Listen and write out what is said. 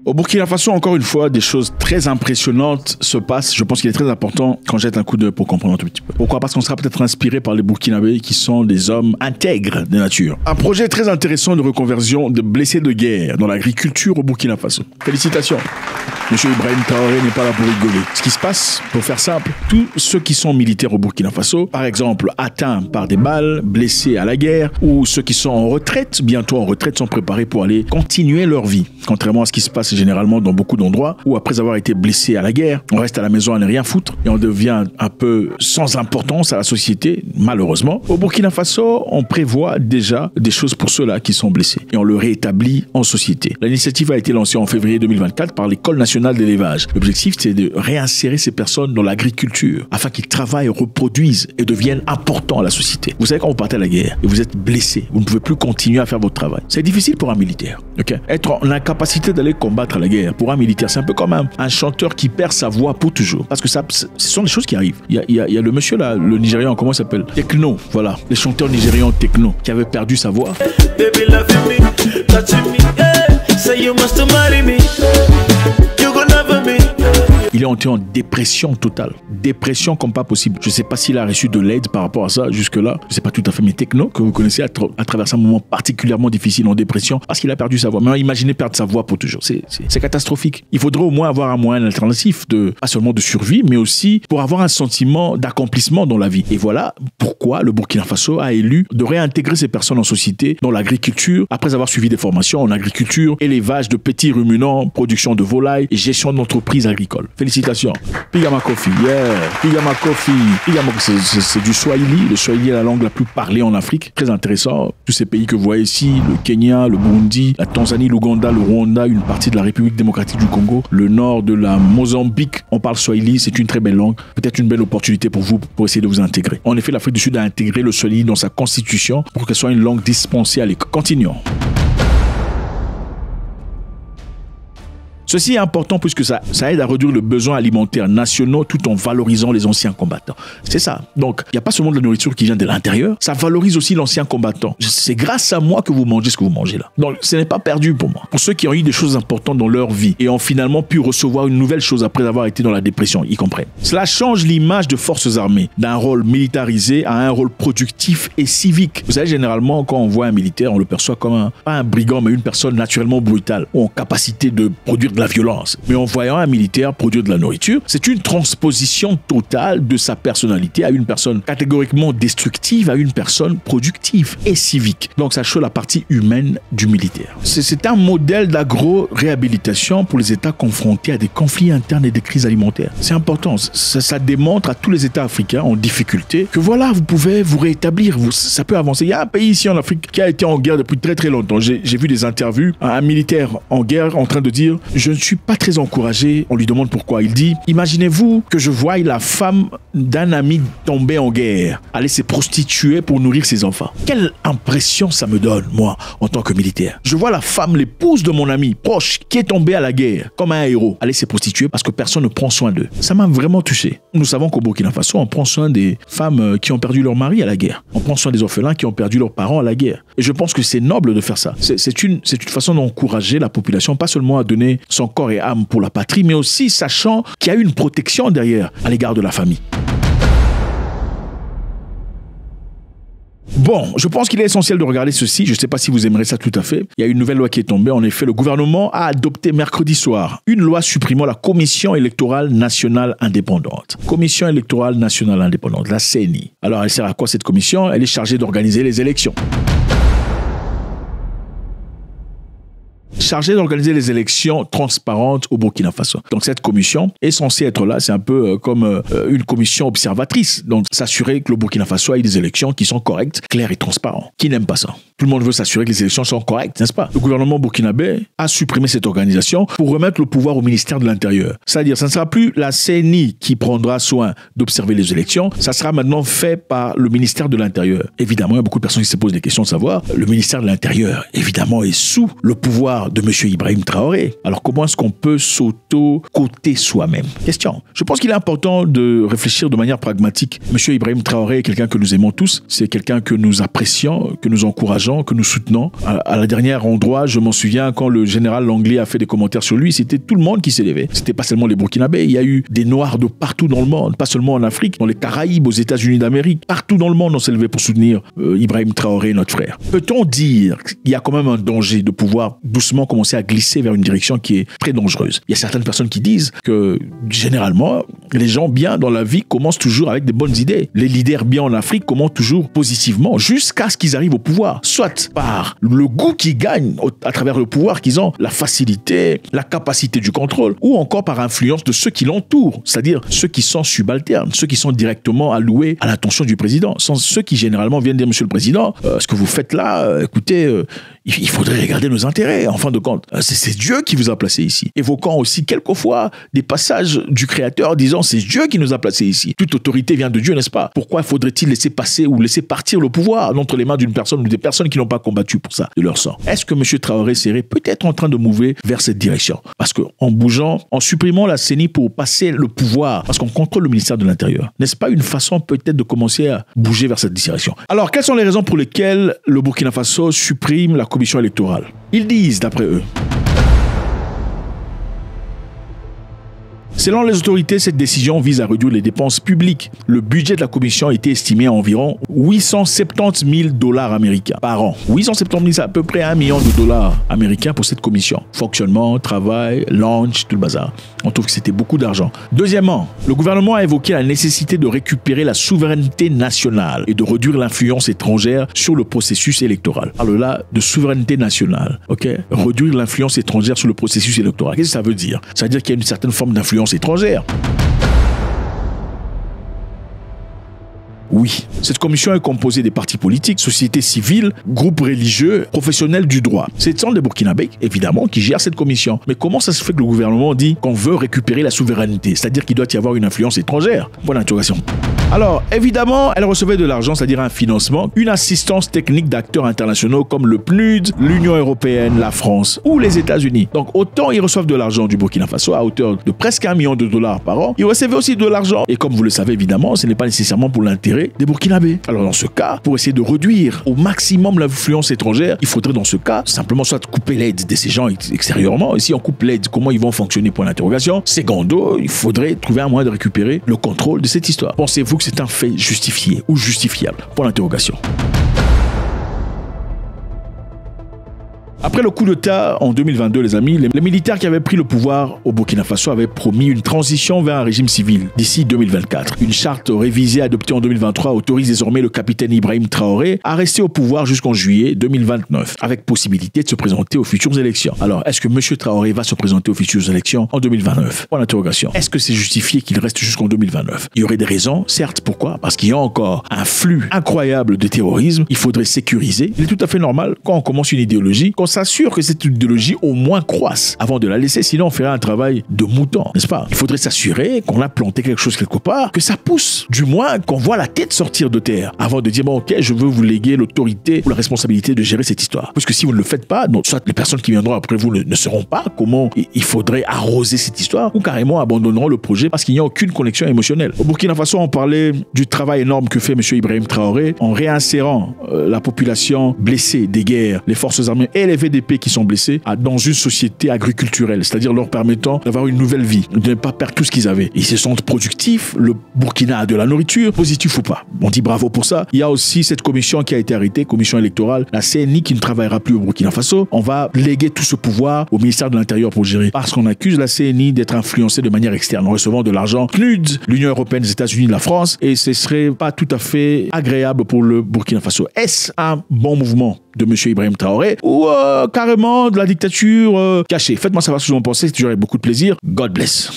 Au Burkina Faso, encore une fois, des choses très impressionnantes se passent. Je pense qu'il est très important qu'on jette un coup d'œil pour comprendre un tout petit peu. Pourquoi? Parce qu'on sera peut-être inspiré par les Burkinabés qui sont des hommes intègres de nature. Un projet très intéressant de reconversion de blessés de guerre dans l'agriculture au Burkina Faso. Félicitations. Monsieur Ibrahim Traoré n'est pas là pour rigoler. Ce qui se passe, pour faire simple, tous ceux qui sont militaires au Burkina Faso, par exemple atteints par des balles, blessés à la guerre, ou ceux qui sont en retraite, bientôt en retraite, sont préparés pour aller continuer leur vie. Contrairement à ce qui se passe généralement dans beaucoup d'endroits où après avoir été blessé à la guerre, on reste à la maison à ne rien foutre et on devient un peu sans importance à la société, malheureusement. Au Burkina Faso, on prévoit déjà des choses pour ceux-là qui sont blessés et on le réétablit en société. L'initiative a été lancée en février 2024 par l'École nationale d'élevage. L'objectif, c'est de réinsérer ces personnes dans l'agriculture afin qu'ils travaillent, reproduisent et deviennent importants à la société. Vous savez, quand vous partez à la guerre et vous êtes blessé, vous ne pouvez plus continuer à faire votre travail. C'est difficile pour un militaire. Okay? Être en incapacité d'aller combattre à la guerre pour un militaire, c'est un peu comme un chanteur qui perd sa voix pour toujours. Parce que ce sont des choses qui arrivent. Il y a le monsieur là, le Nigérian, comment il s'appelle? Techno, voilà. Les chanteurs nigérians techno qui avaient perdu sa voix. Baby, love me, touching me, yeah. Say you must marry me. Il est entré en dépression totale. Dépression comme pas possible. Je ne sais pas s'il a reçu de l'aide par rapport à ça jusque-là. Je ne sais pas tout à fait, mais Techno, que vous connaissez, à travers un moment particulièrement difficile en dépression, parce qu'il a perdu sa voix. Mais imaginez perdre sa voix pour toujours. C'est catastrophique. Il faudrait au moins avoir un moyen alternatif, pas seulement de survie, mais aussi pour avoir un sentiment d'accomplissement dans la vie. Et voilà pourquoi le Burkina Faso a élu de réintégrer ces personnes en société, dans l'agriculture, après avoir suivi des formations en agriculture, élevage de petits ruminants, production de volailles et gestion d'entreprises agricoles. Félicitations. Pigama Kofi, yeah. Pigama Kofi. Pigama, c'est du Swahili. Le Swahili est la langue la plus parlée en Afrique. Très intéressant. Tous ces pays que vous voyez ici, le Kenya, le Burundi, la Tanzanie, l'Ouganda, le Rwanda, une partie de la République démocratique du Congo, le nord de la Mozambique. On parle Swahili, c'est une très belle langue. Peut-être une belle opportunité pour vous pour essayer de vous intégrer. En effet, l'Afrique du Sud a intégré le Swahili dans sa constitution pour qu'elle soit une langue dispensée à l'école. Continuons. Ceci est important puisque ça aide à réduire le besoin alimentaire nationaux tout en valorisant les anciens combattants. C'est ça. Donc, il n'y a pas seulement de la nourriture qui vient de l'intérieur, ça valorise aussi l'ancien combattant. C'est grâce à moi que vous mangez ce que vous mangez là. Donc, ce n'est pas perdu pour moi. Pour ceux qui ont eu des choses importantes dans leur vie et ont finalement pu recevoir une nouvelle chose après avoir été dans la dépression, ils comprennent. Cela change l'image de forces armées d'un rôle militarisé à un rôle productif et civique. Vous savez, généralement, quand on voit un militaire, on le perçoit comme pas un brigand, mais une personne naturellement brutale ou en capacité de produire de la violence. Mais en voyant un militaire produire de la nourriture, c'est une transposition totale de sa personnalité à une personne catégoriquement destructive, à une personne productive et civique. Donc ça show la partie humaine du militaire. C'est un modèle d'agro-réhabilitation pour les États confrontés à des conflits internes et des crises alimentaires. C'est important. Ça démontre à tous les États africains en difficulté que voilà, vous pouvez vous rétablir. Ça peut avancer. Il y a un pays ici en Afrique qui a été en guerre depuis très très longtemps. J'ai vu des interviews, un militaire en guerre en train de dire « Je ne suis pas très encouragé ». On lui demande pourquoi. Il dit « Imaginez-vous que je voie la femme d'un ami tombé en guerre aller se prostituer pour nourrir ses enfants. Quelle impression ça me donne, moi, en tant que militaire. Je vois la femme, l'épouse de mon ami proche, qui est tombée à la guerre, comme un héros, aller se prostituer parce que personne ne prend soin d'eux. Ça m'a vraiment touché. Nous savons qu'au Burkina Faso, on prend soin des femmes qui ont perdu leur mari à la guerre. On prend soin des orphelins qui ont perdu leurs parents à la guerre. Et je pense que c'est noble de faire ça. C'est une façon d'encourager la population, pas seulement à donner son corps et âme pour la patrie, mais aussi sachant qu'il y a une protection derrière à l'égard de la famille. Bon, je pense qu'il est essentiel de regarder ceci. Je ne sais pas si vous aimerez ça tout à fait. Il y a une nouvelle loi qui est tombée. En effet, le gouvernement a adopté mercredi soir une loi supprimant la Commission électorale nationale indépendante. Commission électorale nationale indépendante, la CENI. Alors, elle sert à quoi cette commission? Elle est chargée d'organiser les élections. Chargé d'organiser les élections transparentes au Burkina Faso. Donc cette commission est censée être là, c'est un peu comme une commission observatrice. Donc s'assurer que le Burkina Faso ait des élections qui sont correctes, claires et transparentes. Qui n'aime pas ça? Tout le monde veut s'assurer que les élections sont correctes, n'est-ce pas? Le gouvernement burkinabé a supprimé cette organisation pour remettre le pouvoir au ministère de l'Intérieur. C'est-à-dire, ça ne sera plus la CENI qui prendra soin d'observer les élections, ça sera maintenant fait par le ministère de l'Intérieur. Évidemment, il y a beaucoup de personnes qui se posent des questions de savoir, le ministère de l'Intérieur, évidemment, est sous le pouvoir de M. Ibrahim Traoré. Alors, comment est-ce qu'on peut s'auto-coter soi-même? Question. Je pense qu'il est important de réfléchir de manière pragmatique. M. Ibrahim Traoré est quelqu'un que nous aimons tous, c'est quelqu'un que nous apprécions, que nous encourageons l'argent que nous soutenons. À la dernière endroit, je m'en souviens quand le général Langlais a fait des commentaires sur lui, c'était tout le monde qui s'est levé. C'était pas seulement les Burkinabés, il y a eu des Noirs de partout dans le monde, pas seulement en Afrique, dans les Caraïbes, aux États-Unis d'Amérique, partout dans le monde on s'est levé pour soutenir Ibrahim Traoré, notre frère. Peut-on dire qu'il y a quand même un danger de pouvoir doucement commencer à glisser vers une direction qui est très dangereuse? Il y a certaines personnes qui disent que généralement, les gens bien dans la vie commencent toujours avec des bonnes idées. Les leaders bien en Afrique commencent toujours positivement jusqu'à ce qu'ils arrivent au pouvoir, soit par le goût qu'ils gagnent à travers le pouvoir qu'ils ont, la facilité, la capacité du contrôle, ou encore par influence de ceux qui l'entourent, c'est-à-dire ceux qui sont subalternes, ceux qui sont directement alloués à l'attention du président, sont ceux qui généralement viennent dire: Monsieur le Président, ce que vous faites là, écoutez, il faudrait regarder nos intérêts, en fin de compte. C'est Dieu qui vous a placé ici. Évoquant aussi quelquefois des passages du Créateur disant: c'est Dieu qui nous a placés ici. Toute autorité vient de Dieu, n'est-ce pas? Pourquoi faudrait-il laisser passer ou laisser partir le pouvoir entre les mains d'une personne ou des personnes qui n'ont pas combattu pour ça, de leur sang? Est-ce que M. Traoré serait peut-être en train de mouver vers cette direction? Parce qu'en bougeant, en supprimant la CENI pour passer le pouvoir, parce qu'on contrôle le ministère de l'Intérieur, n'est-ce pas une façon peut-être de commencer à bouger vers cette direction? Alors, quelles sont les raisons pour lesquelles le Burkina Faso supprime la commission électorale? Ils disent, d'après eux, selon les autorités, cette décision vise à réduire les dépenses publiques. Le budget de la commission a été estimé à environ 870 000 $ américains par an. 870 000, c'est à peu près $1 million américains pour cette commission. Fonctionnement, travail, lunch, tout le bazar. On trouve que c'était beaucoup d'argent. Deuxièmement, le gouvernement a évoqué la nécessité de récupérer la souveraineté nationale et de réduire l'influence étrangère sur le processus électoral. On parle là de souveraineté nationale, ok? Réduire l'influence étrangère sur le processus électoral. Qu'est-ce que ça veut dire? Ça veut dire qu'il y a une certaine forme d'influence étrangère. Oui, cette commission est composée des partis politiques, sociétés civiles, groupes religieux, professionnels du droit. Ce sont des Burkinabés, évidemment, qui gèrent cette commission. Mais comment ça se fait que le gouvernement dit qu'on veut récupérer la souveraineté? C'est-à-dire qu'il doit y avoir une influence étrangère? Bonne interrogation. Alors, évidemment, elle recevait de l'argent, c'est-à-dire un financement, une assistance technique d'acteurs internationaux comme le PNUD, l'Union européenne, la France ou les États-Unis. Donc, autant ils reçoivent de l'argent du Burkina Faso à hauteur de presque $1 million par an, ils recevaient aussi de l'argent. Et comme vous le savez, évidemment, ce n'est pas nécessairement pour l'intérêt des Burkinabés. Alors, dans ce cas, pour essayer de réduire au maximum l'influence étrangère, il faudrait dans ce cas simplement soit couper l'aide de ces gens extérieurement. Et si on coupe l'aide, comment ils vont fonctionner? Point d'interrogation. Secondo, il faudrait trouver un moyen de récupérer le contrôle de cette histoire. Pensez-vous que c'est un fait justifié ou justifiable? Point d'interrogation. Après le coup d'État en 2022, les amis, les militaires qui avaient pris le pouvoir au Burkina Faso avaient promis une transition vers un régime civil d'ici 2024. Une charte révisée adoptée en 2023 autorise désormais le capitaine Ibrahim Traoré à rester au pouvoir jusqu'en juillet 2029, avec possibilité de se présenter aux futures élections. Alors, est-ce que M. Traoré va se présenter aux futures élections en 2029? Point d'interrogation. Est-ce que c'est justifié qu'il reste jusqu'en 2029? Il y aurait des raisons, certes. Pourquoi? Parce qu'il y a encore un flux incroyable de terrorisme. Il faudrait sécuriser. Il est tout à fait normal, quand on commence une idéologie, qu'on s'assure que cette idéologie au moins croisse avant de la laisser, sinon on ferait un travail de mouton, n'est-ce pas? Il faudrait s'assurer qu'on a planté quelque chose quelque part, que ça pousse, du moins qu'on voit la tête sortir de terre, avant de dire bon ok, je veux vous léguer l'autorité ou la responsabilité de gérer cette histoire. Parce que si vous ne le faites pas, donc, soit les personnes qui viendront après vous ne sauront pas comment il faudrait arroser cette histoire, ou carrément abandonneront le projet parce qu'il n'y a aucune connexion émotionnelle. Au Burkina Faso, on parlait du travail énorme que fait M. Ibrahim Traoré en réinsérant la population blessée des guerres, les forces armées et les VDP qui sont blessés dans une société agriculturelle, c'est-à-dire leur permettant d'avoir une nouvelle vie, de ne pas perdre tout ce qu'ils avaient. Ils se sentent productifs, le Burkina a de la nourriture, positif ou pas. On dit bravo pour ça. Il y a aussi cette commission qui a été arrêtée, commission électorale, la CENI qui ne travaillera plus au Burkina Faso. On va léguer tout ce pouvoir au ministère de l'Intérieur pour gérer. Parce qu'on accuse la CENI d'être influencée de manière externe en recevant de l'argent PNUD, l'Union européenne, les États-Unis, la France, et ce serait pas tout à fait agréable pour le Burkina Faso. Est-ce un bon mouvement de M. Ibrahim Traoré ou carrément de la dictature cachée? Faites-moi savoir ce que vous en pensez, c'est toujours avec beaucoup de plaisir. God bless.